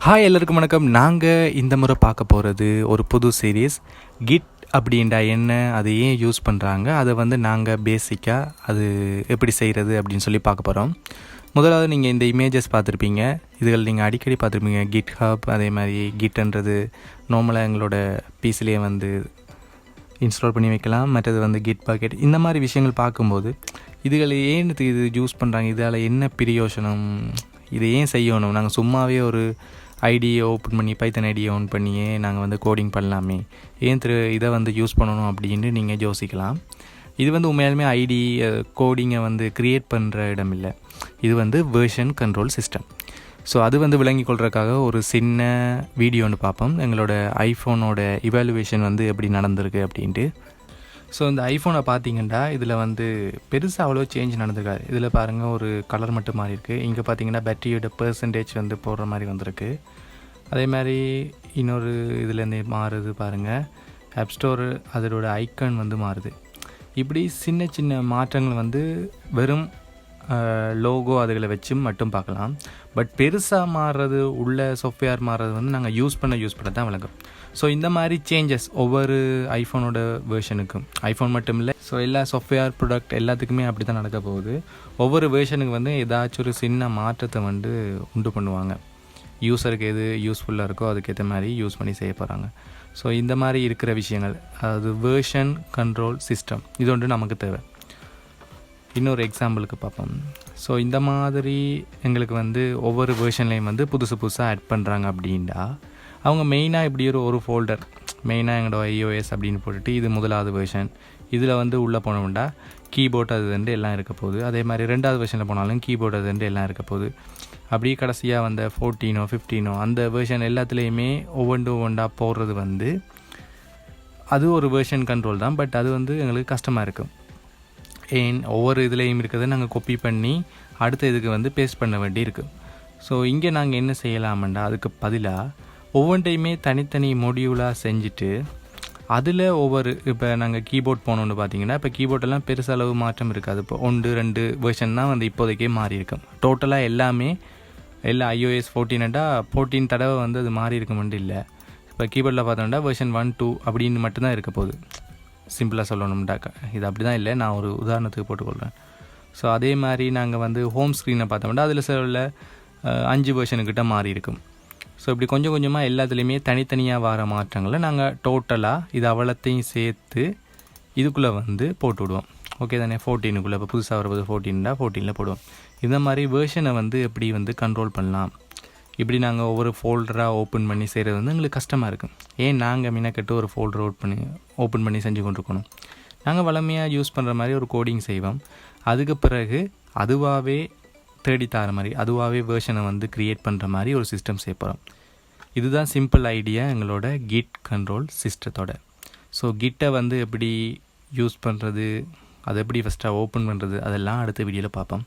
Hi எல்லாருக்கும் வணக்கம். நாங்கள் இந்த முறை பார்க்க போகிறது ஒரு புது சீரீஸ். கிட் அப்படின்டா என்ன, அது ஏன் யூஸ் பண்ணுறாங்க, அதை வந்து நாங்கள் பேசிக்காக அது எப்படி செய்கிறது அப்படின்னு சொல்லி பார்க்க போகிறோம். முதலாவது நீங்கள் இந்த இமேஜஸ் பார்த்துருப்பீங்க, இதுகள் நீங்கள் அடிக்கடி பார்த்துருப்பீங்க. கிட் ஹப், அதே மாதிரி கிட்ன்றது நார்மலாக எங்களோட பீஸ்லேயே வந்து இன்ஸ்டால் பண்ணி வைக்கலாம். மற்றது வந்து கிட் பாக்கெட், இந்த மாதிரி விஷயங்கள் பார்க்கும்போது இதுகளை ஏன் இது யூஸ் பண்ணுறாங்க, இதால் என்ன பிரயோசனம், இதை ஏன் செய்யணும், நாங்கள் சும்மாவே ஒரு ஐடியை ஓப்பன் பண்ணி பைத்தன் ஐடியை ஓன் பண்ணியே நாங்கள் வந்து கோடிங் பண்ணலாமே, ஏன் இதை வந்து யூஸ் பண்ணணும் அப்படின்னு நீங்கள் யோசிக்கலாம். இது வந்து உண்மையாலுமே ஐடி கோடிங்கை வந்து க்ரியேட் பண்ணுற இடம் இல்லை, இது வந்து வெர்ஷன் கண்ட்ரோல் சிஸ்டம். ஸோ அது வந்து விளங்கி கொள்றதுக்காக ஒரு சின்ன வீடியோ ஒன்று பார்ப்போம், எங்களோட ஐஃபோனோட இவாலுவேஷன் வந்து எப்படி நடந்திருக்கு அப்படின்ட்டு. ஸோ இந்த ஐஃபோனை பார்த்தீங்கன்னா இதில் வந்து பெருசாக அவ்வளோ சேஞ்ச் நடந்திருக்காது. இதில் பாருங்கள், ஒரு கலர் மட்டும் மாறி இருக்குது. இங்கே பார்த்தீங்கன்னா பேட்டரியோட பெர்சன்டேஜ் வந்து போடுற மாதிரி வந்திருக்கு. அதே மாதிரி இன்னொரு இதுலேருந்து மாறுது பாருங்கள், ஆப் ஸ்டோரு அதோட ஐக்கன் வந்து மாறுது. இப்படி சின்ன சின்ன மாற்றங்கள் வந்து வெறும் லோகோ அதுகளை வச்சு மட்டும் பார்க்கலாம். பட் பெருசாக மாறுறது, உள்ள சாஃப்ட்வேர் மாறுறது வந்து நாங்கள் யூஸ் பண்ண தான் விளங்கும். ஸோ இந்த மாதிரி சேஞ்சஸ் ஒவ்வொரு ஐஃபோனோட வேர்ஷனுக்கும், ஐஃபோன் மட்டும் இல்லை, ஸோ எல்லா சாஃப்ட்வேர் ப்ராடக்ட் எல்லாத்துக்குமே அப்படி தான் நடக்க போகுது. ஒவ்வொரு வேர்ஷனுக்கு வந்து ஏதாச்சும் ஒரு சின்ன மாற்றத்தை வந்து உண்டு பண்ணுவாங்க. யூஸருக்கு எது யூஸ்ஃபுல்லாக இருக்கோ அதுக்கேற்ற மாதிரி யூஸ் பண்ணி செய்ய போகிறாங்க. ஸோ இந்த மாதிரி இருக்கிற விஷயங்கள், அதாவது வேர்ஷன் கண்ட்ரோல் சிஸ்டம், இது ஒன்று நமக்கு தேவை. இன்னொரு எக்ஸாம்பிளுக்கு பார்ப்போம். ஸோ இந்த மாதிரி எங்களுக்கு வந்து ஒவ்வொரு வேர்ஷன்லேயும் வந்து புதுசாக ஆட் பண்ணுறாங்க அப்படின்னா, அவங்க மெயினாக இப்படி ஒரு ஃபோல்டர், மெயினாக எங்களோட iOS அப்படின்னு போட்டுட்டு இது முதலாவது வேர்ஷன், இதில் வந்து உள்ளே போனோம்னா கீபோர்ட் அது வந்து எல்லாம் இருக்க போகுது. அதே மாதிரி ரெண்டாவது வேர்ஷனில் போனாலும் கீபோர்ட் அது வந்து எல்லாம் இருக்க போகுது. அப்படியே கடைசியாக வந்த 14 15 அந்த வேர்ஷன் எல்லாத்துலேயுமே ஒவ்வொன்றா போடுறது வந்து அது ஒரு வேர்ஷன் கண்ட்ரோல் தான். பட் அது வந்து எங்களுக்கு கஷ்டமாக இருக்கும். ஏன் ஒவ்வொரு இதுலேயும் இருக்கிறத நாங்கள் காப்பி பண்ணி அடுத்த இதுக்கு வந்து பேஸ்ட் பண்ண வேண்டி இருக்குது. ஸோ இங்கே நாங்கள் என்ன செய்யலாமண்டா, அதுக்கு பதிலாக ஒவ்வொன்றையுமே தனித்தனி மொடியூலாக செஞ்சுட்டு அதில் ஒவ்வொரு, இப்போ நாங்கள் கீபோர்ட் போனோன்னு பார்த்தீங்கன்னா, இப்போ கீபோர்டெல்லாம் பெருசளவு மாற்றம் இருக்காது. இப்போ 1 2 வேர்ஷன் தான் வந்து இப்போதைக்கே மாறி இருக்கும். டோட்டலாக எல்லாமே iOS 14 தடவை வந்து அது மாறி இருக்க மட்டும் இல்லை. இப்போ கீபோர்டில் பார்த்தோம்னா வெர்ஷன் 1 2 அப்படின்னு மட்டும்தான் இருக்க போகுது. சிம்பிளாக சொல்லணும்டாக்கா இது அப்படி தான் இல்லை, நான் ஒரு உதாரணத்துக்கு போட்டுக்கொள்கிறேன். ஸோ அதே மாதிரி நாங்கள் வந்து ஹோம் ஸ்க்ரீனை பார்த்தோம்னா அதில் சில 5 வேர்ஷனுக்கிட்ட மாறி இருக்கும். ஸோ இப்படி கொஞ்சம் கொஞ்சமாக எல்லாத்துலேயுமே தனித்தனியாக வர மாற்றங்களை நாங்கள் டோட்டலாக இது அவ்வளோத்தையும் சேர்த்து இதுக்குள்ளே வந்து போட்டு விடுவோம். ஓகே தானே, 14க்குள்ளே இப்போ புதுசாக வரும்போது 14 போடுவோம். இந்த மாதிரி வேர்ஷனை வந்து எப்படி வந்து கண்ட்ரோல் பண்ணலாம், இப்படி நாங்கள் ஒவ்வொரு ஃபோல்டராக ஓப்பன் பண்ணி செய்கிறது வந்து எங்களுக்கு கஷ்டமாக இருக்கும். ஏன் நாங்கள் மினக்கட்டு ஒரு ஃபோல்டர் ஓப்பன் பண்ணி செஞ்சு கொண்டிருக்கணும். நாங்கள் வளமையாக யூஸ் பண்ணுற மாதிரி ஒரு கோடிங் செய்வோம். அதுக்கு பிறகு அதுவாகவே தேடித்தார மாதிரி, அதுவாகவே வேர்ஷனை வந்து க்ரியேட் பண்ணுற மாதிரி ஒரு சிஸ்டம் சேர்ப்போம். இதுதான் சிம்பிள் ஐடியா எங்களோட கிட் கண்ட்ரோல் சிஸ்டத்தோட. ஸோ கிட்டை வந்து எப்படி யூஸ் பண்ணுறது, அதை எப்படி ஃபஸ்ட்டாக ஓப்பன் பண்ணுறது, அதெல்லாம் அடுத்த வீடியோவில் பார்ப்போம்.